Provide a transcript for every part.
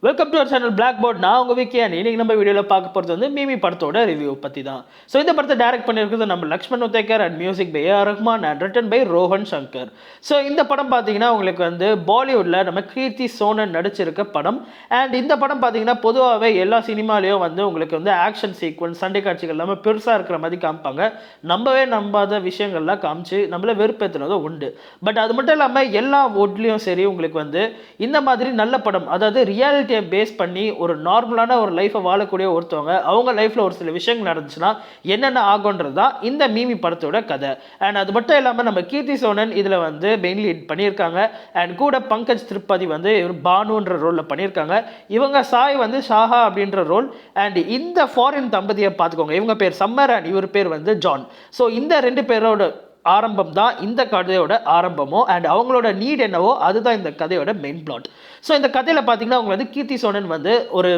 Welcome to our channel blackboard. நான் உங்கள் Vicky and இன்னைக்கு நம்ம வீடியோவில் பார்க்க போகிறது வந்து மீமி படத்தோட ரிவ்யூ பற்றி தான். ஸோ இந்த படத்தை டைரக்ட் பண்ணியிருக்கிறது நம்ம Laxman Utekar and music by AR Rahman and written by Rohan Shankar. So இந்த படம் பார்த்தீங்கன்னா உங்களுக்கு வந்து பாலிவுட்டில் நம்ம கீர்த்தி சோனன் நடிச்சிருக்க படம். அண்ட் இந்த படம் பார்த்தீங்கன்னா பொதுவாகவே எல்லா சினிமாலேயும் வந்து உங்களுக்கு வந்து ஆக்ஷன் சீக்வன்ஸ் சண்டை காட்சிகள் எல்லாமே பெருசாக இருக்கிற மாதிரி காமிப்பாங்க. நம்பாத விஷயங்கள்லாம் காமிச்சு நம்மளை வெறுப்பேற்றுனதும் உண்டு. பட் அது மட்டும் இல்லாமல் எல்லா வுட்லேயும் சரி உங்களுக்கு வந்து இந்த மாதிரி நல்ல படம், அதாவது ரியாலிட்டி பேஸ் பண்ணி ஒரு நார்மலான ஒரு லைஃபை வாழக்கூடிய ஒருத்தவங்க அவங்க லைஃப்ல ஒரு சில விஷயங்கள் நடந்துச்சுன்னா என்னென்ன ஆகுன்றது தான் இந்த மீமி படத்தோட கதை. அண்ட் அது மட்டும் இல்லாமல் நம்ம கீர்த்தி சோனன் இதில் வந்து மெயின் லீட் பண்ணியிருக்காங்க. அண்ட் கூட பங்கஜ் திரிபாதி வந்து இவர் பானுன்ற ரோலில் பண்ணியிருக்காங்க. இவங்க சாய் வந்து ஷாஹா அப்படின்ற ரோல். அண்ட் இந்த ஃபாரின் தம்பதியை பார்த்துக்கோங்க, இவங்க பேர் சம்மர் அண்ட் இவர் பேர் வந்து ஜான். ஸோ இந்த ரெண்டு பேரோட ஆரம்பம் தான் இந்த கதையோட ஆரம்பமோ. அண்ட் அவங்களோட நீட் என்னவோ அதுதான் இந்த கதையோட மெயின் பிளாட். ஸோ இந்த கதையில் பார்த்தீங்கன்னா அவங்க வந்து கீர்த்தி சோனன் வந்து ஒரு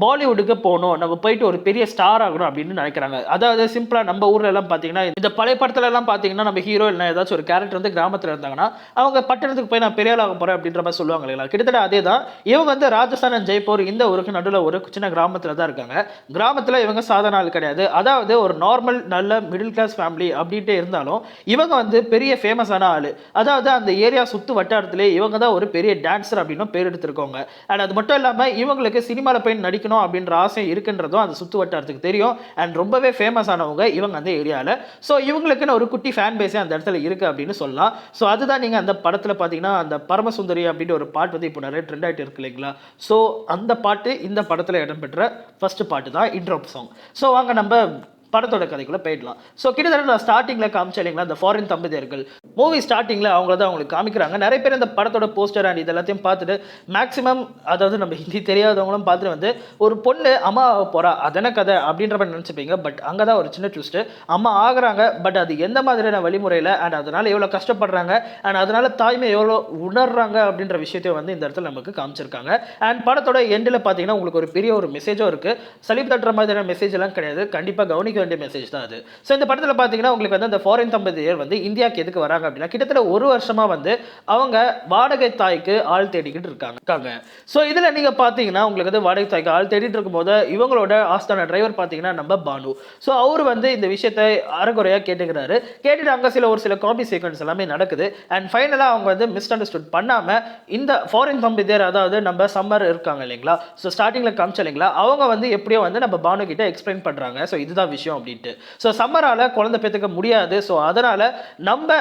பாலிவுட்டுக்கு போகணும், நம்ம போயிட்டு ஒரு பெரிய ஸ்டார் ஆகணும் அப்படின்னு நினைக்கிறாங்க. அதாவது சிம்பிளாக நம்ம ஊரில் எல்லாம் பார்த்தீங்கன்னா இந்த பழைய படத்துல எல்லாம் பார்த்தீங்கன்னா நம்ம ஹீரோ இல்லை ஏதாச்சும் ஒரு கேரக்டர் வந்து கிராமத்தில் இருந்தாங்கன்னா அவங்க பட்டணத்துக்கு போய் நான் பெரிய ஆக போகிறேன் அப்படின்ற மாதிரி சொல்லுவாங்க இல்லைங்களா. கிட்டத்தட்ட அதே தான் இவங்க வந்து ராஜஸ்தான் அண்ட் ஜெய்ப்பூர் இந்த ஊருக்கு நடுவில் ஒரு சின்ன கிராமத்தில் தான் இருக்காங்க. கிராமத்தில் இவங்க சாதாரண ஆள் கிடையாது. அதாவது ஒரு நார்மல் நல்ல மிடில் கிளாஸ் ஃபேமிலி அப்படின்ட்டு இருந்தாலும் இவங்க வந்து பெரிய ஃபேமஸான ஆள். அதாவது அந்த ஏரியா சுற்று வட்டாரத்திலே இவங்க தான் ஒரு பெரிய டான்ஸர் அப்படின்னு பேர் எடுத்திருக்கோங்க. அண்ட் அது மட்டும் இல்லாமல் இவங்களுக்கு சினிமாவில் போய் நடிக்கணும் அப்படின்ற ஆசை இருக்குன்றதும் அந்த சுற்று வட்டாரத்துக்கு தெரியும். அண்ட் ரொம்பவே ஃபேமஸ் ஆனவங்க இவங்க அந்த ஏரியாவில். ஸோ இவங்களுக்குன்னு ஒரு குட்டி ஃபேன் பேஸே அந்த இடத்துல இருக்குது அப்படின்னு சொல்லலாம். ஸோ அதுதான் நீங்கள் அந்த படத்தில் பார்த்தீங்கன்னா அந்த பரமசுந்தரி அப்படின்ற ஒரு பாட்டு வந்து இப்போ நிறைய ட்ரெண்ட் ஆகிட்டு இருக்கு இல்லைங்களா. ஸோ அந்த பாட்டு இந்த படத்தில் இடம்பெற்ற ஃபர்ஸ்ட் பாட்டு தான் இன்ட்ரோ சாங். ஸோ வாங்க நம்ம படத்தோட கதைக்குள்ள போயிடலாம். ஸோ கிட்டத்தட்ட நான் ஸ்டார்டிங்கில் காமிச்சேன் இல்லைங்களா இந்த ஃபாரின் தம்பதியர்கள் மூவி ஸ்டார்டிங்கில் அவங்கள தான் அவங்களுக்கு காமிக்கிறாங்க. நிறைய பேர் இந்த படத்தோட போஸ்டர் அண்ட் இது எல்லாத்தையும் பார்த்துட்டு மேக்ஸிமம் அதாவது நம்ம ஹிந்தி தெரியாதவங்களும் பார்த்துட்டு வந்து ஒரு பொண்ணு அம்மா போகிறா அதன கதை அப்படின்ற மாதிரி நினச்சிப்பீங்க. பட் அங்கே தான் ஒரு சின்ன ட்விஸ்ட்டு, அம்மா ஆகுறாங்க. பட் அது எந்த மாதிரியான வழிமுறையில் அண்ட் அதனால் எவ்வளோ கஷ்டப்படுறாங்க அண்ட் அதனால் தாய்மை எவ்வளோ உணர்றாங்க அப்படின்ற விஷயத்தையும் வந்து இந்த இடத்துல நமக்கு காமிச்சிருக்காங்க. அண்ட் படத்தோட எண்டில் பார்த்தீங்கன்னா உங்களுக்கு ஒரு பெரிய ஒரு மெசேஜும் இருக்குது. சலிப்பு தட்டுற மாதிரியான மெசேஜ் எல்லாம் கிடையாது, கண்டிப்பாக கவனிக்க வேண்டிய மெசேஜ் தான் அது. ஸோ இந்த படத்தில் பார்த்தீங்கன்னா உங்களுக்கு வந்து அந்த ஃபாரின் தம்பதியர் வந்து இந்தியாவுக்கு எதுக்கு வராங்க அப்படின்னா கிட்டத்தட்ட ஒரு வருஷமா வந்து அவங்க வாடகை தாய்க்கு ஆள் தேடிக்கிட்டு இருக்காங்க. ஸோ இதில் நீங்கள் பார்த்தீங்கன்னா உங்களுக்கு வந்து வாடகை தாய்க்கு ஆள் தேடிட்டு இருக்கும்போது இவங்களோட ஆஸ்தான டிரைவர் பார்த்தீங்கன்னா நம்ம பானு. ஸோ அவர் வந்து இந்த விஷயத்தை அறகுறையாக கேட்டுக்கிறாரு. கேட்டுட்டு அங்கே ஒரு சில காப்பி சீக்வன்ஸ் எல்லாமே நடக்குது. அண்ட் ஃபைனலாக அவங்க வந்து மிஸ் அண்டர்ஸ்டுட் பண்ணாமல் இந்த ஃபாரின் தம்பதியர் அதாவது நம்ம சம்மர் இருக்காங்க இல்லைங்களா. ஸோ ஸ்டார்டிங்கில் காமிச்ச இல்லைங்களா அவங்க வந்து எப்படியோ வந்து நம்ம பானு கிட்ட எக்ஸ்பிளைன் பண்ணுறாங்க. ஸோ இதுதான் விஷயம் அப்படின்ட்டு. ஸோ சம்மரால் குழந்தை பெற்றுக்க முடியாது. ஸோ அதனால் நம்ம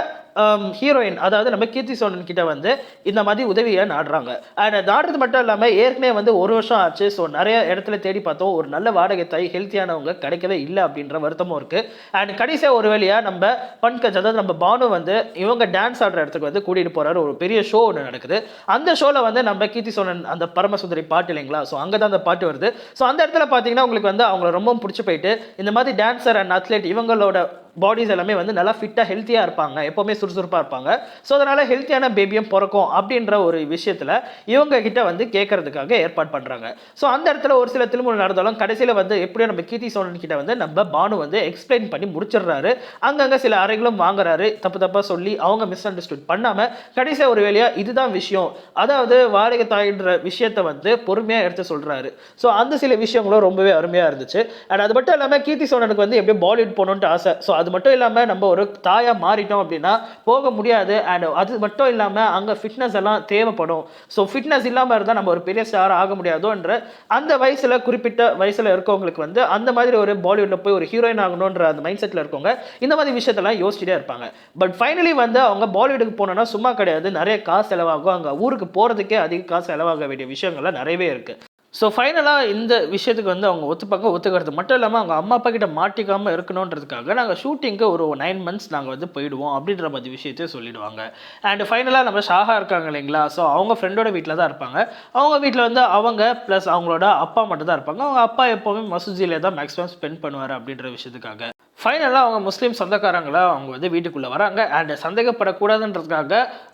ஹீரோயின் அதாவது நம்ம கீர்த்தி சோனன் கிட்ட வந்து இந்த மாதிரி உதவியை நாடுறாங்க. அண்ட் நாடுறது மட்டும் இல்லாமல் ஏற்கனவே வந்து ஒரு வருஷம் ஆச்சு. ஸோ நிறைய இடத்துல தேடி பார்த்தோம், ஒரு நல்ல வாடகை தாய் ஹெல்த்தியானவங்க கிடைக்கவே இல்லை அப்படின்ற வருத்தமும் இருக்குது. அண்ட் கடைசியாக ஒரு வேலையாக நம்ம பங்கஜ் அதாவது நம்ம பானு வந்து இவங்க டான்ஸ் ஆடுற இடத்துக்கு வந்து கூட்டிகிட்டு போகிறாரு. ஒரு பெரிய ஷோ ஒன்று நடக்குது. அந்த ஷோவில் வந்து நம்ம கீர்த்தி சோனன் அந்த பரமசுந்தரி பாட்டு இல்லைங்களா. ஸோ அங்கே தான் அந்த பாட்டு வருது. ஸோ அந்த இடத்துல பார்த்தீங்கன்னா உங்களுக்கு வந்து அவங்கள ரொம்ப பிடிச்சி போயிட்டு இந்த மாதிரி டான்ஸர் அண்ட் அத்லெட் இவங்களோட பாடிஸ் எல்லாமே வந்து நல்லா ஃபிட்டாக ஹெல்த்தியாக இருப்பாங்க, எப்போவுமே சுறுசுறுப்பாக இருப்பாங்க. ஸோ அதனால் ஹெல்த்தியான பேபியும் பிறக்கும் அப்படின்ற ஒரு விஷயத்தில் இவங்க கிட்ட வந்து கேட்கறதுக்காக ஏற்பாடு பண்ணுறாங்க. ஸோ அந்த இடத்துல ஒரு சில திருமணம் நடந்தாலும் கடைசியில் வந்து எப்படியோ நம்ம கீர்த்தி சோனன் கிட்ட வந்து நம்ம பானு வந்து எக்ஸ்பிளைன் பண்ணி முடிச்சிடுறாரு. அங்கங்கே சில அறைகளும் வாங்குறாரு, தப்பாக சொல்லி அவங்க மிஸ் அண்டர்ஸ்டுட் பண்ணாமல் கடைசியாக ஒரு வேலையாக இதுதான் விஷயம் அதாவது வாடகை தாயின்ற விஷயத்தை வந்து பொறுமையாக எடுத்து சொல்கிறாரு. ஸோ அந்த சில விஷயங்களும் ரொம்பவே அருமையாக இருந்துச்சு. அண்ட் அது மட்டும் இல்லாமல் கீர்த்தி சோனனுக்கு வந்து எப்படியோ பாலிவுட் போகணுன்ட்டு ஆசை. ஸோ அது மட்டும் இல்லாமல் நம்ம ஒரு தாயாக மாறிட்டோம் அப்படின்னா போக முடியாது. அண்ட் அது மட்டும் இல்லாமல் அங்கே ஃபிட்னஸ் எல்லாம் தேவைப்படும். ஸோ ஃபிட்னஸ் இல்லாமல் இருந்தால் நம்ம ஒரு பெரிய ஸ்டார் ஆக முடியாதோன்ற அந்த வயசில் குறிப்பிட்ட வயசில் இருக்கவங்களுக்கு வந்து அந்த மாதிரி ஒரு பாலிவுட்டில் போய் ஒரு ஹீரோயின் ஆகணுன்ற அந்த மைண்ட் செட்டில் இருக்கவங்க இந்த மாதிரி விஷயத்தெல்லாம் யோசிச்சுட்டே இருப்பாங்க. பட் ஃபைனலி வந்து அவங்க பாலிவுட்டுக்கு போனோன்னா சும்மா கிடையாது, நிறைய காசு செலவாகும். அங்கே ஊருக்கு போகிறதுக்கே அதிக காசு செலவாக வேண்டிய விஷயங்கள்லாம் நிறையவே இருக்குது. ஸோ ஃபைனலாக இந்த விஷயத்துக்கு வந்து அவங்க ஒத்துக்கிறது மட்டும் இல்லாமல் அவங்க அம்மா அப்பா கிட்ட மாட்டிக்காமல் இருக்கணுன்றதுக்காக நாங்கள் ஷூட்டிங்க்கு ஒரு 9 months நாங்கள் வந்து போயிடுவோம் அப்படின்ற மாதிரி விஷயத்தையும் சொல்லிடுவாங்க. அண்ட் ஃபைனலாக நம்ம ஷாஹா இருக்காங்க இல்லைங்களா. ஸோ அவங்க ஃப்ரெண்டோட வீட்டில் தான் இருப்பாங்க. அவங்க வீட்டில் வந்து அவங்க ப்ளஸ் அவங்களோட அப்பா மட்டும் தான் இருப்பாங்க. அவங்க அப்பா எப்போவுமே மசூதியிலே தான் மேக்ஸிமம் ஸ்பெண்ட் பண்ணுவார் அப்படின்ற விஷயத்துக்காக ஃபைனலாக அவங்க முஸ்லீம் சொந்தக்காரங்களை அவங்க வந்து வீட்டுக்குள்ளே வராங்க. அண்ட் சந்தேகப்படக்கூடாதுன்றதுக்காக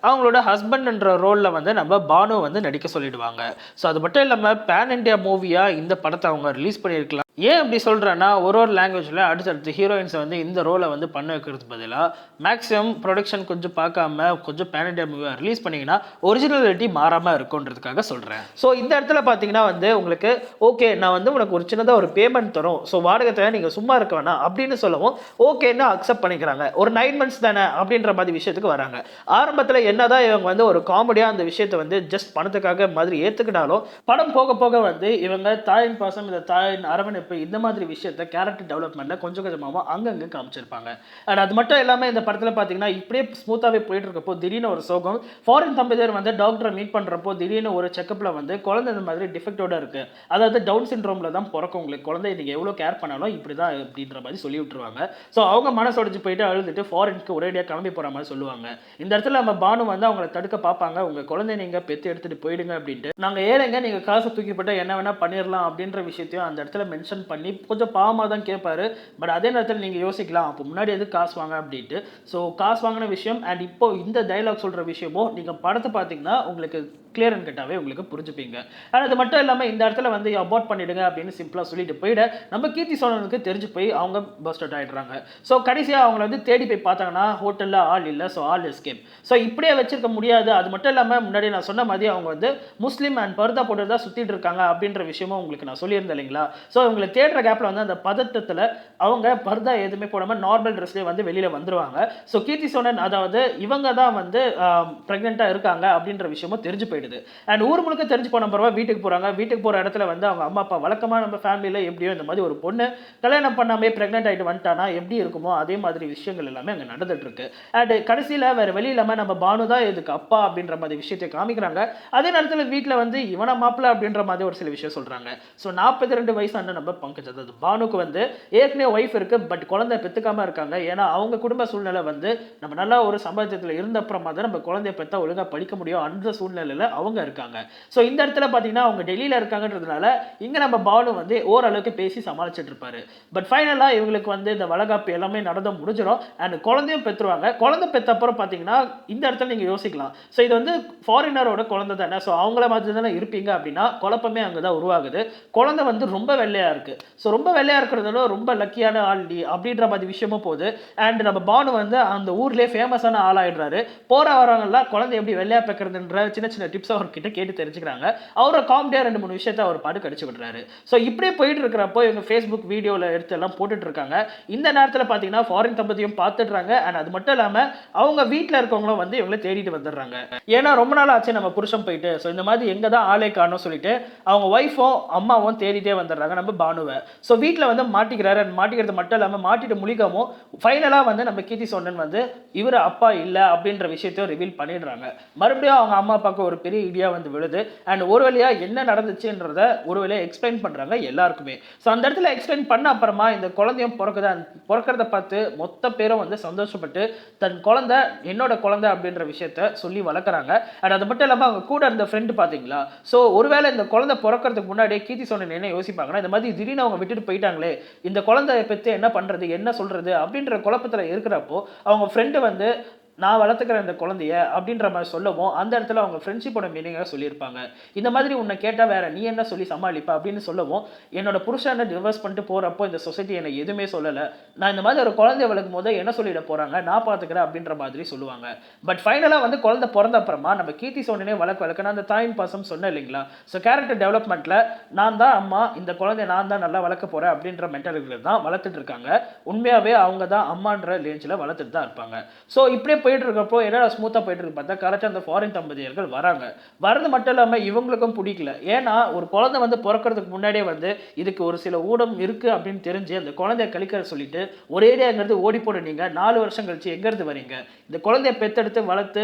அவங்களோட ஹஸ்பண்ட்ன்ற ரோலில் வந்து நம்ம பானு வந்து நடிக்க சொல்லிடுவாங்க. ஸோ அது மட்டும் இல்லாமல் பேன் இண்டியா மூவியாக இந்த படத்தை அவங்க ரிலீஸ் பண்ணியிருக்கலாம். ஏன் அப்படி சொல்கிறேன்னா ஒரு லாங்குவேஜில் அடுத்தடுத்து ஹீரோயின்ஸை வந்து இந்த ரோலை வந்து பண்ண வைக்கிறது பதிலாக மேக்ஸிமம் ப்ரொடக்ஷன் கொஞ்சம் பார்க்காம கொஞ்சம் பேன் இண்டியா மூவியாக ரிலீஸ் பண்ணிங்கன்னா ஒரிஜினாலிட்டி மாறாமல் இருக்குன்றதுக்காக சொல்கிறேன். ஸோ இந்த இடத்துல பார்த்தீங்கன்னா வந்து உங்களுக்கு ஓகே நான் வந்து உனக்கு ஒரு சின்னதாக ஒரு பேமெண்ட் தரும், ஸோ வாடகை நீங்கள் சும்மா இருக்க வேணாம் அப்படின்னு சொல்லவும் ஓகேன்னு அக்செப்ட் பண்ணிக்கிறாங்க. ஒரு 9 months தானே அப்படின்ற மாதிரி விஷயத்துக்கு வராங்க. ஆரம்பத்தில் என்னதான் இவங்க வந்து ஒரு காமெடியாக அந்த விஷயத்தை வந்து ஜஸ்ட் பணத்துக்காக மாதிரி ஏற்றுக்கிட்டாலும் படம் போக போக வந்து இவங்க தாயின் பாசம் இந்த தாயின் அரவணைப்பு இந்த மாதிரி விஷயத்த கேரக்டர் டெவலப்மெண்ட்ல கொஞ்சம் கொஞ்சமாக அங்கங்கே காமிச்சிருப்பாங்க. அண்ட் அது மட்டும் இல்லாமல் இந்த படத்தில் பார்த்தீங்கன்னா இப்படியே ஸ்மூத்தாகவே போயிட்டு இருக்கப்போ திடீர்னு ஒரு சோகம் ஃபாரின் தம்பதியர் வந்து டாக்டரை மீட் பண்ணுறப்போ திடீர்னு ஒரு செக்கப்பில் வந்து குழந்தை இந்த மாதிரி டிஃபெக்டோட இருக்கு, அதாவது டவுன் சிண்ட்ரோமில் தான் பிறக்கும் உங்களுக்கு குழந்தை, நீங்கள் எவ்வளோ கேர் பண்ணாலும் இப்படி தான் அப்படின்ற மாதிரி சொல்லி விட்டுருவாங்க. ஸோ அவங்க மனசொடிச்சு போயிட்டு அழுதுட்டு ஃபாரினுக்கு ஒரேடியாக கிளம்பி போகிற மாதிரி சொல்லுவாங்க. இந்த இடத்துல நம்ம பானு வந்து அவங்களை தடுக்க பார்ப்பாங்க, உங்கள் குழந்தை நீங்கள் பெற்று எடுத்துகிட்டு போயிடுங்க அப்படின்ட்டு, நாங்கள் ஏழைங்க நீங்கள் காசை தூக்கி போட்டால் என்ன வேணால் பண்ணிடலாம் அப்படின்ற விஷயத்தையும் அந்த இடத்துல மென்ஷன் பண்ணி கொஞ்சம் பாவமாக தான் கேட்பாரு. பட் அதே நேரத்தில் நீங்கள் யோசிக்கலாம் அப்போ முன்னாடி எது காசு வாங்க அப்படின்ட்டு. ஸோ காசு வாங்கின விஷயம் அண்ட் இப்போ இந்த டைலாக் சொல்கிற விஷயமோ நீங்கள் படத்தை பார்த்தீங்கன்னா உங்களுக்கு கிளியர் அண்ட் கட்டாகவே உங்களுக்கு புரிஞ்சுப்பீங்க. ஆனால் அது மட்டும் இல்லாமல் இந்த இடத்துல வந்து அபார்ட் பண்ணிடுங்க அப்படின்னு சிம்பிளாக சொல்லிட்டு போயிட நம்ம கீர்த்தி சோனனுக்கு தெரிஞ்சு போய் அவங்க பஸ்ட் அவுட் ஆகிடுறாங்க. ஸோ கடைசியாக அவங்கள வந்து தேடி போய் பார்த்தாங்கன்னா ஹோட்டலில் ஆள் இல்லை, ஸோ ஆல் எஸ்கேப். ஸோ இப்படியே வச்சிருக்க முடியாது. அது மட்டும் இல்லாமல் முன்னாடி நான் சொன்ன மாதிரி அவங்க வந்து முஸ்லீம் அண்ட் பர்தா போட்டு தான் சுற்றிட்டு இருக்காங்க அப்படின்ற விஷயமும் உங்களுக்கு நான் சொல்லியிருந்தேன் இல்லைங்களா. ஸோ இவங்களை தேடுற கேப்பில் வந்து அந்த பதட்டத்தில் அவங்க பர்தா எதுவுமே போடாமல் நார்மல் ட்ரெஸ்லேயே வந்து வெளியில் வந்துருவாங்க. ஸோ கீர்த்தி சோனன் அதாவது இவங்க தான் வந்து ப்ரெக்னெண்ட்டாக இருக்காங்க அப்படின்ற விஷயமும் தெரிஞ்சு போயிடுது. அண்ட் ஊர் முழுக்க தெரிஞ்சு போன பிறகு வீட்டுக்கு போகிறாங்க. வீட்டுக்கு போகிற இடத்துல வந்து அவங்க அம்மா அப்பா வழக்கமாக நம்ம ஃபேமிலியில் எப்படியோ இந்த மாதிரி ஒரு பொண்ணு கல்யாணம் பண்ணாமே ப்ரெக்னென்ட் ஆகிட்டு வந்துட்டானா எப்படி இருக்குமோ அதே மாதிரி விஷயங்கள் எல்லாமே அங்கே நடந்துட்டு இருக்கு. அண்ட் கடைசியில் வேறு வழி இல்லாமல் நம்ம பானு தான் இதுக்கு அப்பா அப்படின்ற மாதிரி விஷயத்தை காமிக்கிறாங்க. அதே நேரத்தில் வீட்டில் வந்து இவனை மாப்பிள்ள அப்படின்ற மாதிரி ஒரு சில விஷயம் சொல்கிறாங்க. ஸோ 42 வயசான நம்ம பங்கஜ் அதாவது பானுக்கு வந்து ஏற்கனவே ஒய்ஃப் இருக்குது, பட் குழந்தை பெற்றுக்காமல் இருக்காங்க. ஏன்னா அவங்க குடும்ப சூழ்நிலை வந்து நம்ம நல்லா ஒரு சம்பாத்தியத்தில் இருந்த அப்புறமா தான் நம்ம குழந்தைய பெற்றா ஒழுங்காக படிக்க முடியும் அந்த சூழ்நிலையில் அவங்க இருக்காங்க. ஸோ இந்த இடத்துல பார்த்தீங்கன்னா அவங்க டெல்லியில் இருக்காங்கன்றதுனால இங்கே நம்ம பானு வந்து ஓரளவுக்கு பேசி சமாளிச்சுட்டு இருப்பாரு. பட் ஃபைனலாக இவங்களுக்கு வந்து இந்த வளகாப்பு எல்லாமே நடந்து முடிஞ்சிடும் அண்ட் குழந்தையும் பெற்றுருவாங்க. குழந்தை பெற்ற அப்புறம் பார்த்தீங்கன்னா இந்த இடத்துல நீங்கள் யோசிக்கலாம், ஸோ இது வந்து ஃபாரினரோட குழந்தை தானே, ஸோ அவங்கள மாதிரி தானே இருப்பீங்க அப்படின்னா குழப்பமே அங்கே தான் உருவாகுது. குழந்தை வந்து ரொம்ப வெள்ளையாக இருக்குது. ஸோ ரொம்ப வெள்ளையாக இருக்கிறதுனால ரொம்ப லக்கியான ஆள் அப்படின்ற மாதிரி விஷயமும் போகுது. அண்ட் நம்ம பானு வந்து அந்த ஊர்லேயே ஃபேமஸான ஆளாயிடுறாரு. போகிற வரவங்கெல்லாம் குழந்தை எப்படி வெள்ளையாக பெக்கிறதுன்ற சின்ன சின்ன டிப்ஸ் அவர்கிட்ட கேட்டு தெரிஞ்சுக்கிறாங்க. அவரை காமெடியாக 2-3 விஷயத்தை அவர் பாட்டு கடிச்சு விடுறாரு. ஸோ இப்படியே போயிட்டு இருக்கிறப்போ இவங்க ஃபேஸ்புக் வீடியோவில் எடுத்து எல்லாம் போட்டுட்டு இருக்காங்க. இந்த நேரத்தில் பார்த்தீங்கன்னா ஃபாரின் தம்பதியும் பார்த்துடுறாங்க. அண்ட் அது மட்டும் இல்லாமல் அவங்க வீட்டில் இருக்கவங்களும் வந்து இவங்களை தேடிட்டு வந்துடுறாங்க. ஏன்னா ரொம்ப நாள் ஆச்சு நம்ம புருஷன் போயிட்டு, ஸோ இந்த மாதிரி எங்கே தான் ஆளே காணும் சொல்லிட்டு அவங்க ஒய்ஃபும் அம்மாவும் தேடிட்டே வந்துடுறாங்க நம்ம பானுவை. ஸோ வீட்டில் வந்து மாட்டிக்கிறாரு. அண்ட் மாட்டிக்கிறது மட்டும் இல்லாமல் மாட்டிட்டு முழிக்காமோ ஃபைனலாக வந்து நம்ம கீர்த்தி சோனன் வந்து இவர் அப்பா இல்லை அப்படின்ற விஷயத்தையும் ரிவீல் பண்ணிடுறாங்க. மறுபடியும் அவங்க அம்மா அப்பாவுக்கு ஒரு பெரிய இடியா வந்து விழுது. அண்ட் ஒரு வழியாக என்ன நடந்துச்சுன்றத ஒரு வழியாக எக்ஸ்பிளைன் பண்ணுறாங்க எல்லாருக்குமே. ஸோ அந்த இடத்துல எக்ஸ்பிளைன் பண்ண அப்புறமா இந்த குழந்தையும் பிறக்கிறத பார்த்து மொத்த பேரும் வந்து சந்தோஷப்பட்டு தன் குழந்தை என்னோட குழந்தை அப்படின்ற விஷயத்த சொல்லி வளர்க்குறாங்க. அண்ட் அது மட்டும் இல்லாமல் அவங்க கூட இருந்த ஃப்ரெண்டு பார்த்தீங்களா, ஸோ ஒருவேளை இந்த குழந்தை பிறக்கிறதுக்கு முன்னாடியே கீர்த்தி சோனன் என்ன யோசிப்பாங்கன்னா இந்த மாதிரி திடீர்னு அவங்க விட்டுட்டு போயிட்டாங்களே, இந்த குழந்தைய பற்றி என்ன பண்ணுறது என்ன சொல்கிறது அப்படின்ற குழப்பத்தில் இருக்கிறப்போ அவங்க ஃப்ரெண்டு வந்து நான் வளர்த்துக்கிறேன் இந்த குழந்தைய அப்படின்ற மாதிரி சொல்லவும் அந்த இடத்துல அவங்க ஃப்ரெண்ட்ஷிப்போட மீனிங்காக சொல்லியிருப்பாங்க. இந்த மாதிரி உன்னை கேட்டால் வேற நீ என்ன சொல்லி சமாளிப்பா அப்படின்னு சொல்லவும் என்னோட புருஷனை டிவோர்ஸ் பண்ணிட்டு போகிறப்போ இந்த சொசைட்டி என்னை எதுவுமே சொல்லலை, நான் இந்த மாதிரி ஒரு குழந்தைய வளர்க்கும் போது என்ன சொல்லிட போகிறாங்க நான் பார்த்துக்கிறேன் அப்படின்ற மாதிரி சொல்லுவாங்க. பட் ஃபைனலாக வந்து குழந்தை பிறந்த அப்புறமா நம்ம கீர்த்தி சோனனே வளர்க்கணும் அந்த தாயின் பாசம் சொன்னேன் இல்லைங்களா. ஸோ கேரக்டர் டெவலப்மெண்ட்டில் நான் தான் அம்மா இந்த குழந்தைய நான் தான் நல்லா வளர்க்க போகிறேன் அப்படின்ற மென்டாலிட்டியில் தான் வளர்த்துட்டு இருக்காங்க. உண்மையாகவே அவங்க தான் அம்மான்ற ரேஞ்சில் வளர்த்துட்டு தான் இருப்பாங்க. ஸோ இப்படியே போயிட்டு இருக்கப்போ என்ன ஸ்மூத்தாக போயிட்டு இருக்கு பார்த்தா கரெக்டாக அந்த ஃபாரின் தம்பதியர்கள் வராங்க. வரது மட்டும் இல்லாமல் இவங்களுக்கும் பிடிக்கல. ஏன்னா ஒரு குழந்தை வந்து பிறக்கிறதுக்கு முன்னாடியே வந்து இதுக்கு ஒரு சில ஊடம் இருக்குது அப்படின்னு தெரிஞ்சு அந்த குழந்தைய கழிக்கிற சொல்லிட்டு ஒரேடியாக எங்கேருந்து ஓடி போட நீங்கள் 4 வருஷம் கழிச்சு எங்கேருந்து வரீங்க, இந்த குழந்தைய பெற்றெடுத்து வளர்த்து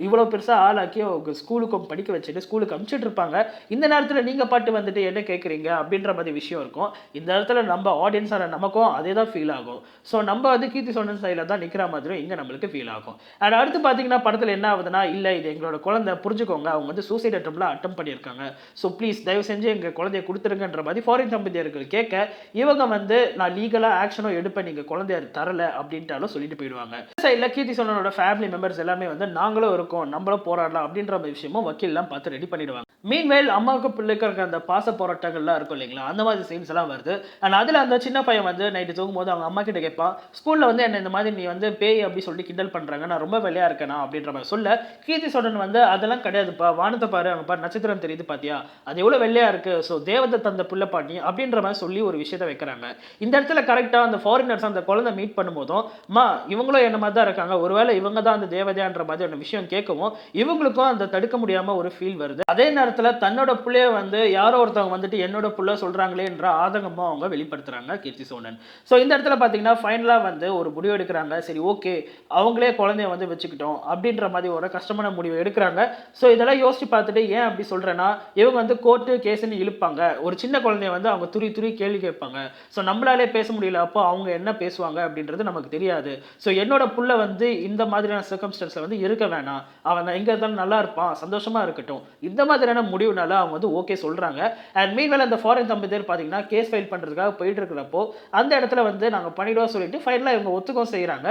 இவ்வளோ பெருசாக ஆளாக்கி அவங்க ஸ்கூலுக்கும் படிக்க வச்சுட்டு ஸ்கூலுக்கு அனுப்பிச்சிட்டு இருப்பாங்க. இந்த நேரத்தில் நீங்கள் பாட்டு வந்துட்டு என்ன கேட்குறீங்க அப்படின்ற மாதிரி விஷயம் இருக்கும். இந்த இடத்துல நம்ம ஆடியன்ஸான நமக்கும் அதே தான் ஃபீல் ஆகும். ஸோ நம்ம வந்து கீர்த்தி சோனன் சைடில் தான் நிற்கிற மாதிரி இங்கே நம்மளுக்கு ஃபீல் ஆகும். அண்ட் அடுத்து பார்த்தீங்கன்னா படத்தில் என்ன ஆகுதுன்னா, இல்லை இது எங்களோட குழந்தை புரிஞ்சுக்கோங்க, அவங்க வந்து சூசைட் அட்டம்ப்ட்ல அட்டம் பண்ணியிருக்காங்க, ஸோ ப்ளீஸ் தயவு செஞ்சு எங்கள் குழந்தைய கொடுத்துருங்கன்ற மாதிரி ஃபாரின் தம்பதியர்கள் கேட்க இவங்க வந்து நான் லீகலாக ஆக்ஷனும் எடுப்பேன் நீங்கள் குழந்தைய தரலை அப்படின்ட்டாலும் சொல்லிட்டு போயிடுவாங்க. சைடில் கீர்த்தி சோனனோட ஃபேமிலி மெம்பர்ஸ் எல்லாமே வந்து நாங்களும் ஒரு இருக்கும், நம்மளும் போராடலாம் அப்படின்ற விஷயமும் வக்கீல்லாம் பார்த்து ரெடி பண்ணிடுவாங்க. மீன்வேல் அம்மாவுக்கு பிள்ளைக்கு இருக்க அந்த பாச போராட்டங்கள்லாம் இருக்கும் இல்லைங்களா, அந்த மாதிரி சீன்ஸ் எல்லாம் வருது. அண்ட் அதில் அந்த சின்ன பையன் வந்து நைட்டு தூங்கும்போது அவங்க அம்மா கிட்ட கேட்பான், ஸ்கூலில் வந்து என்ன இந்த மாதிரி நீ வந்து பேய் அப்படி சொல்லி கிண்டல் பண்ணுறாங்க, நான் ரொம்ப வெள்ளையா இருக்கேனா அப்படின்ற மாதிரி சொல்ல, கீர்த்தி சோழன் வந்து அதெல்லாம் கிடையாதுப்பா, வானத்தை பாரு, அங்கே பாரு நட்சத்திரம் தெரியுது பாத்தியா, அது எவ்வளோ வெள்ளையா இருக்கு, ஸோ தேவதை தந்த புள்ள பாட்டி அப்படின்ற மாதிரி சொல்லி ஒரு விஷயத்த வைக்கிறாங்க. இந்த இடத்துல கரெக்டாக அந்த ஃபாரினர்ஸ் அந்த குழந்தை மீட் பண்ணும்போதும், மா இவங்களும் என்ன மாதிரி தான் இருக்காங்க, ஒருவேளை இவங்க தான் அந்த தேவதையான்ற மாதிரி விஷயம் கேட்கவும் இவங்களுக்கும் அந்த தடுக்க முடியாம ஒரு ஃபீல் வருது. அதே நேரத்தில் தன்னோட புள்ளைய வந்து யாரோ ஒருத்தவங்க வந்துட்டு என்னோட புள்ள சொல்றாங்களேன்ற ஆதங்கமும் அவங்க வெளிப்படுத்துறாங்க கீர்த்தி சோழன். ஸோ இந்த இடத்துல பார்த்தீங்கன்னா ஃபைனலாக வந்து ஒரு முடிவு எடுக்கிறாங்க. சரி ஓகே, அவங்களே குழந்தைய வந்து வச்சுக்கிட்டோம் அப்படின்ற மாதிரி ஒரு கஷ்டமான முடிவு எடுக்கிறாங்க. ஸோ இதெல்லாம் யோசிச்சு பார்த்துட்டு ஏன் அப்படி சொல்றேன்னா, இவங்க வந்து கோர்ட்டு கேஸ்ன்னு இழுப்பாங்க, ஒரு சின்ன குழந்தைய வந்து அவங்க துரி துரி கேள்வி கேட்பாங்க. ஸோ நம்மளாலே பேச முடியல, அப்போ அவங்க என்ன பேசுவாங்க அப்படின்றது நமக்கு தெரியாது. ஸோ என்னோட புள்ள வந்து இந்த மாதிரியான சர்க்கம்ஸ்டன்ஸ்ல வந்து இருக்க வேணாம், அவன் எங்க இருந்தாலும் நல்லா இருப்பான், சந்தோஷமா இருக்கட்டும், இந்த மாதிரியான முடிவுனால அவங்க வந்து ஓகே சொல்றாங்க. அண்ட் மீன்வேல் அந்த ஃபாரின் தம்பதியர் பார்த்தீங்கன்னா கேஸ் ஃபைல் பண்றதுக்காக போயிட்டு இருக்கிறப்போ அந்த இடத்துல வந்து நாங்கள் பண்ணிடுவோம் சொல்லிட்டு ஃபைனலாக இவங்க ஒத்துக்கவும் செய்கிறாங்க.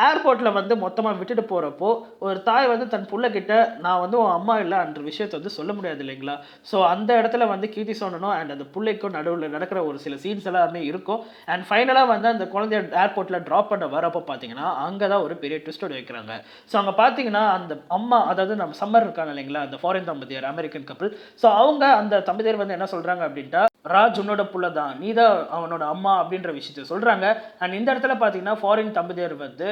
ஏர்போர்ட்டில் வந்து மொத்தமாக விட்டுட்டு போகிறப்போ ஒரு தாய் வந்து தன் புள்ள கிட்ட நான் வந்து உன் அம்மா இல்லை என்ற விஷயத்தை வந்து சொல்ல முடியாது இல்லைங்களா. ஸோ அந்த இடத்துல வந்து கீர்த்தி சோழனும் அண்ட் அந்த பிள்ளைக்கும் நடுவில் நடக்கிற ஒரு சில சீன்ஸ் எல்லாமே இருக்கும். அண்ட் ஃபைனலாக வந்து அந்த குழந்தைய ஏர்போர்ட்டில் ட்ராப் பண்ண வரப்போ பார்த்தீங்கன்னா அங்கே தான் ஒரு பெரிய ட்விஸ்டோட வைக்கிறாங்க. ஸோ அங்கே பார்த்தீங்கன்னா அந்த அம்மா, அதாவது நம்ம சம்மர் இருக்காங்க இல்லைங்களா, அந்த ஃபாரின் தம்பதியர் அமெரிக்கன் கப்பல். ஸோ அவங்க அந்த தம்பதியர் வந்து என்ன சொல்றாங்க அப்படின்ட்டா, ராஜ் உன்னோட புள்ள தான், நீ தான் அவனோட அம்மா அப்படின்ற விஷயத்த சொல்றாங்க. அண்ட் இந்த இடத்துல பார்த்தீங்கன்னா ஃபாரின் தம்பதியர் வந்து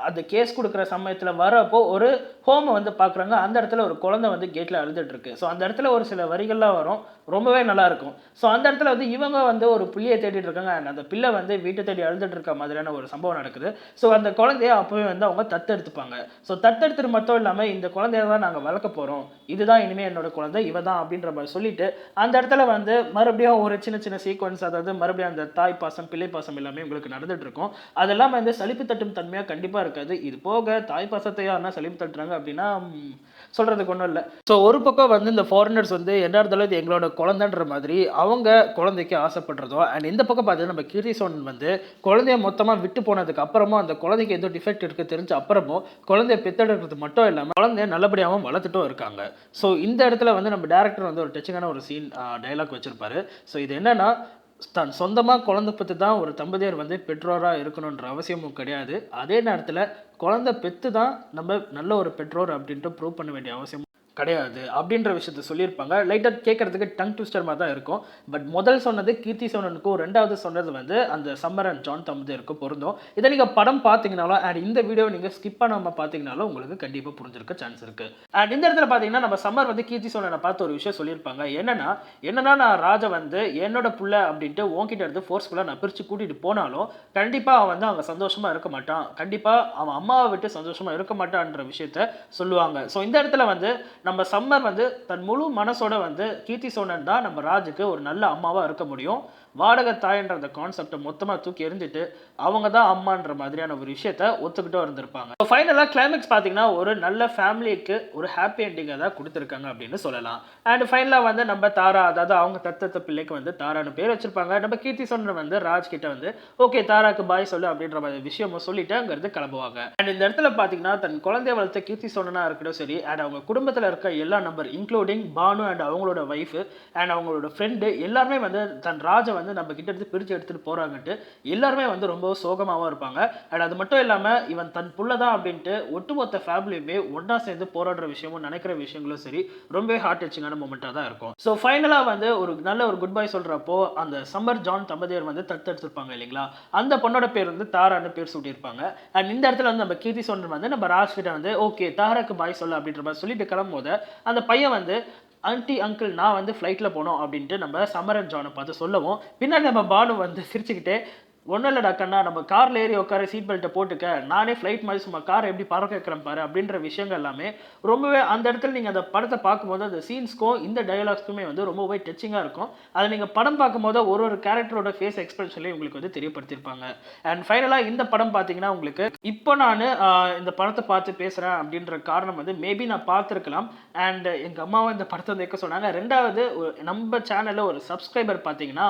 அந்த கேஸ் கொடுக்குற சமயத்தில் வரப்போ ஒரு ஹோமை வந்து பார்க்குறாங்க. அந்த இடத்துல ஒரு குழந்தை வந்து கேட்டில் அழுதுட்டு இருக்கு. ஸோ அந்த இடத்துல ஒரு சில வரிகள்லாம் வரும், ரொம்பவே நல்லா இருக்கும். ஸோ அந்த இடத்துல வந்து இவங்க வந்து ஒரு பிள்ளையை தேடிட்டு இருக்காங்க. அண்ட் அந்த பிள்ளை வந்து வீட்டை தேடி அழுதுட்டு இருக்க மாதிரியான ஒரு சம்பவம் நடக்குது. ஸோ அந்த குழந்தைய அப்பவே வந்து அவங்க தத்தெடுத்துப்பாங்க. ஸோ தத்தெடுத்துட்டு மட்டும் இல்லாமல் இந்த குழந்தைய தான் நாங்கள் வளர்க்க போகிறோம், இதுதான் இனிமேல் என்னோட குழந்தை, இவ தான் அப்படின்ற மாதிரி சொல்லிட்டு அந்த இடத்துல வந்து மறுபடியும் ஒரு சின்ன சின்ன சீக்வன்ஸ், அதாவது மறுபடியும் அந்த தாய் பாசம் பிள்ளை பாசம் எல்லாமே உங்களுக்கு நடந்துட்டு இருக்கும். அதெல்லாம் வந்து சலிப்பு தட்டும் தன்மையாக கண்டிப்பாக இருக்காது. இது போக தாய் பாசத்தை யாருன்னா சலிப்பு தட்டுறாங்க அப்படின்னா சொல்றதுக்கு ஒன்றும் இல்லை. ஸோ ஒரு பக்கம் வந்து இந்த ஃபாரினர்ஸ் வந்து என்ன இருந்தாலும் இது எங்களோட குழந்தைன்ற மாதிரி அவங்க குழந்தைக்கு ஆசைப்படுறதோ, அண்ட் இந்த பக்கம் பார்த்தீங்கன்னா நம்ம கீர்த்தி சோழன் வந்து குழந்தைய மொத்தமாக விட்டு போனதுக்கு அப்புறமும் அந்த குழந்தைக்கு ஏதோ டிஃபெக்ட் இருக்கு தெரிஞ்ச அப்புறமும் குழந்தைய பெத்தெடுக்கிறது மட்டும் இல்லாமல் குழந்தைய நல்லபடியாகவும் வளர்த்துட்டும் இருக்காங்க. ஸோ இந்த இடத்துல வந்து நம்ம டேரக்டர் வந்து ஒரு டச்சிங்கான ஒரு சீன் டைலாக் வச்சிருப்பாரு. ஸோ இது என்னன்னா, தன் சொந்தமாக குழந்தை பெற்று தான் ஒரு தம்பதியர் வந்து பெற்றோராக இருக்கணுன்ற அவசியமும் கிடையாது, அதே நேரத்தில் குழந்தை பெற்று தான் நம்ம நல்ல ஒரு பெற்றோர் அப்படின்ட்டு ப்ரூவ் பண்ண வேண்டிய அவசியம் கிடையாது அப்படின்ற விஷயத்த சொல்லியிருப்பாங்க. லைட்டாக கேட்கறதுக்கு டங் ட்விஸ்டர் மாதிரி தான் இருக்கும். பட் முதல் சொன்னது கீர்த்தி சோழனுக்கும், ரெண்டாவது சொன்னது வந்து அந்த சம்மர் அண்ட் ஜான் தம்பதியருக்கும் பொருந்தும். இதை நீங்கள் படம் பார்த்தீங்கனாலும் அண்ட் இந்த வீடியோ நீங்கள் ஸ்கிப் பண்ணாமல் பார்த்தீங்கனாலும் உங்களுக்கு கண்டிப்பாக புரிஞ்சிருக்க சான்ஸ் இருக்கு. அண்ட் இந்த இடத்துல பார்த்தீங்கன்னா நம்ம சம்மர் வந்து கீர்த்தி சோழனை பார்த்து ஒரு விஷயம் சொல்லியிருப்பாங்க. என்னன்னா நான் ராஜா வந்து என்னோட புள்ள அப்படின்ட்டு உன்கிட்ட இருந்து ஃபோர்ஸ்ஃபுல்லாக நான் பிரித்து கூட்டிகிட்டு போனாலும் கண்டிப்பாக அவன் வந்து அவங்க சந்தோஷமாக இருக்க மாட்டான், கண்டிப்பாக அவன் அம்மாவை விட்டு சந்தோஷமாக இருக்க மாட்டான்ற விஷயத்த சொல்லுவாங்க. ஸோ இந்த இடத்துல வந்து நம்ம சம்மர் வந்து தன் முழு மனசோட வந்து கீர்த்தி சோழன் தான் நம்ம ராஜுக்கு ஒரு நல்ல அம்மாவா இருக்க முடியும், வாடகை தாயன்ற அந்த கான்செப்டை மொத்தமாக தூக்கி எரிஞ்சிட்டு அவங்க தான் அம்மான்ற மாதிரியான ஒரு விஷயத்த ஒத்துக்கிட்டும் இருந்திருப்பாங்க. ஸோ ஃபைனலாக கிளைமேக்ஸ் பார்த்தீங்கன்னா ஒரு நல்ல ஃபேமிலிக்கு ஒரு ஹாப்பி எண்டிங்கை தான் கொடுத்துருக்காங்க அப்படின்னு சொல்லலாம். அண்ட் ஃபைனலாக வந்து நம்ம தாரா, அதாவது அவங்க தத்தத்த பிள்ளைக்கு வந்து தாரான்னு பேர் வச்சிருப்பாங்க. நம்ம கீர்த்தி சோழன் வந்து ராஜ் கிட்ட வந்து ஓகே தாராக்கு பாய் சொல்லு அப்படின்ற மாதிரி விஷயமும் சொல்லிட்டு அங்கிருந்து கிளம்புவாங்க. அண்ட் இந்த இடத்துல பார்த்தீங்கன்னா தன் குழந்தைய வளர்த்த கீர்த்தி சோழனா இருக்கட்டும் சரி, அண்ட் அவங்க குடும்பத்தில் இருக்க எல்லா நம்பர் இன்க்ளூடிங் பானு அண்ட் அவங்களோட ஒய்ஃபு அண்ட் அவங்களோட ஃப்ரெண்டு எல்லாருமே வந்து தன் ராஜை வந்து நம்ம கிட்ட இருந்து பிரித்து எடுத்துகிட்டு போகிறாங்கன்ட்டு எல்லாருமே வந்து ரொம்ப சோகமாகவும் இருப்பாங்க. அண்ட் அது மட்டும் இல்லாமல் இவன் தன் புள்ள தான் அப்படின்ட்டு ஒட்டுமொத்த ஃபேமிலியுமே ஒன்றா சேர்ந்து போராடுற விஷயமும் நினைக்கிற விஷயங்களும் சரி ரொம்பவே ஹார்ட் டச்சிங்கான மூமெண்ட்டாக தான் இருக்கும். ஸோ ஃபைனலாக வந்து ஒரு நல்ல ஒரு குட் பை சொல்கிறப்போ அந்த சம்மர் ஜான் தம்பதியர் வந்து தத்தெடுத்திருப்பாங்க இல்லைங்களா, அந்த பொண்ணோட பேர் வந்து தாரான்னு பேர் சூட்டியிருப்பாங்க. அண்ட் இந்த இடத்துல வந்து நம்ம கீர்த்தி சோழன் வந்து நம்ம ராஜ் கிட்ட வந்து ஓகே தாராக்கு பாய் சொல்ல அப்படின்ற மாதிரி சொல்லிட்டு கிளம்பும்போது அந்த பையன் வந்து ஆண்டி அங்கிள் நான் வந்து ஃப்ளைட்டில் போனோம் அப்படின்ட்டு நம்ம சம்மர் அண்ட் ஜானை பார்த்து சொல்லவும் பின்னாடி நம்ம பானு வந்து சிரிச்சுக்கிட்டே ஒன்றும் இல்லைடா கண்ணா, நம்ம காரில் ஏறி உட்கார சீட் பெல்ட்டை போட்டுக்க, நானே ஃப்ளைட் மாதிரி சும்மா காரை எப்படி பறக்க வைக்கிறேன் பாரு அப்படின்ற விஷயங்கள் எல்லாமே ரொம்பவே அந்த இடத்துல நீங்கள் அந்த படத்தை பார்க்கும்போது அந்த சீன்ஸ்க்கும் இந்த டயலாக்ஸ்க்குமே வந்து ரொம்பவே டச்சிங்காக இருக்கும். அதை நீங்கள் படம் பார்க்கும்போது ஒரு ஒரு கேரக்டரோட ஃபேஸ் எக்ஸ்பிரஷன்லேயும் உங்களுக்கு வந்து தெரியப்படுத்தியிருப்பாங்க. அண்ட் ஃபைனலாக இந்த படம் பார்த்தீங்கன்னா உங்களுக்கு இப்போ நான் இந்த படத்தை பார்த்து பேசுகிறேன் அப்படின்ற காரணம் வந்து மேபி நான் பார்த்துருக்கலாம். அண்ட் எங்கள் அம்மாவும் இந்த படத்தை வந்து வைக்க சொன்னாங்க. ரெண்டாவது நம்ம சேனலில் ஒரு சப்ஸ்கிரைபர் பார்த்தீங்கன்னா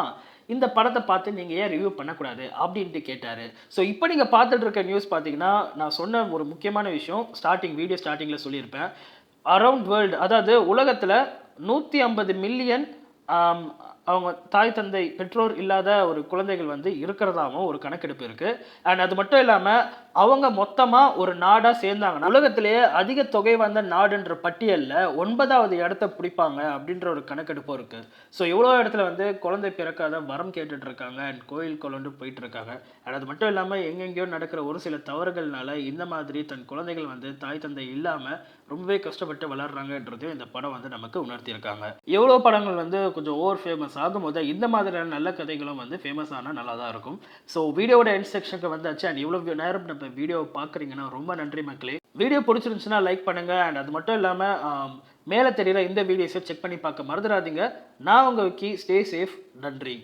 இந்த படத்தை பார்த்து நீங்கள் ஏன் ரிவ்யூ பண்ணக்கூடாது அப்படின்ட்டு கேட்டார். ஸோ இப்போ நீங்கள் பார்த்துட்டு இருக்க நியூஸ் பார்த்தீங்கன்னா, நான் சொன்ன ஒரு முக்கியமான விஷயம் வீடியோ ஸ்டார்டிங்கில் சொல்லியிருப்பேன். அரவுண்ட் வேர்ல்டு, அதாவது உலகத்தில் 150 மில்லியன் அவங்க தாய் தந்தை பெற்றோர் இல்லாத ஒரு குழந்தைகள் வந்து இருக்கிறதாவும் ஒரு கணக்கெடுப்பு இருக்கு. அண்ட் அது மட்டும் இல்லாமல் அவங்க மொத்தமாக ஒரு நாடாக சேர்ந்தாங்கன்னா உலகத்திலேயே அதிக தொகை வந்த நாடுன்ற பட்டியலில் 9வது இடத்த பிடிப்பாங்க அப்படின்ற ஒரு கணக்கெடுப்பும் இருக்கு. ஸோ இவ்வளோ இடத்துல வந்து குழந்தை பிறக்காத வரம் கேட்டுட்டு இருக்காங்க அண்ட் கோயில் கொண்டு போயிட்டு இருக்காங்க. அண்ட் அது மட்டும் இல்லாமல் எங்கெங்கேயோ நடக்கிற ஒரு சில தவறுகள்னால இந்த மாதிரி தன் குழந்தைகள் வந்து தாய் தந்தை இல்லாமல் ரொம்பவே கஷ்டப்பட்டு வளர்றாங்கன்றதையும் இந்த படம் வந்து நமக்கு உணர்த்தியிருக்காங்க. எவ்வளோ படங்கள் வந்து கொஞ்சம் ஓவர் ஃபேமஸ் ஆகும்போது இந்த மாதிரியான நல்ல கதைகளும் வந்து ஃபேமஸ் ஆனால் நல்லா தான் இருக்கும். ஸோ வீடியோட எண்ட் செக்ஷனுக்கு வந்தாச்சு. அண்ட் இவ்வளோ நேரம் நம்ம வீடியோவை பார்க்குறீங்கன்னா ரொம்ப நன்றி மக்களே. வீடியோ பிடிச்சிருந்துச்சுன்னா லைக் பண்ணுங்க. அண்ட் அது மட்டும் இல்லாமல் மேலே தெரியுற இந்த வீடியோஸை செக் பண்ணி பார்க்க மறந்துடாதீங்க. நான் உங்கள் விக்கி. Stay safe. நன்றி.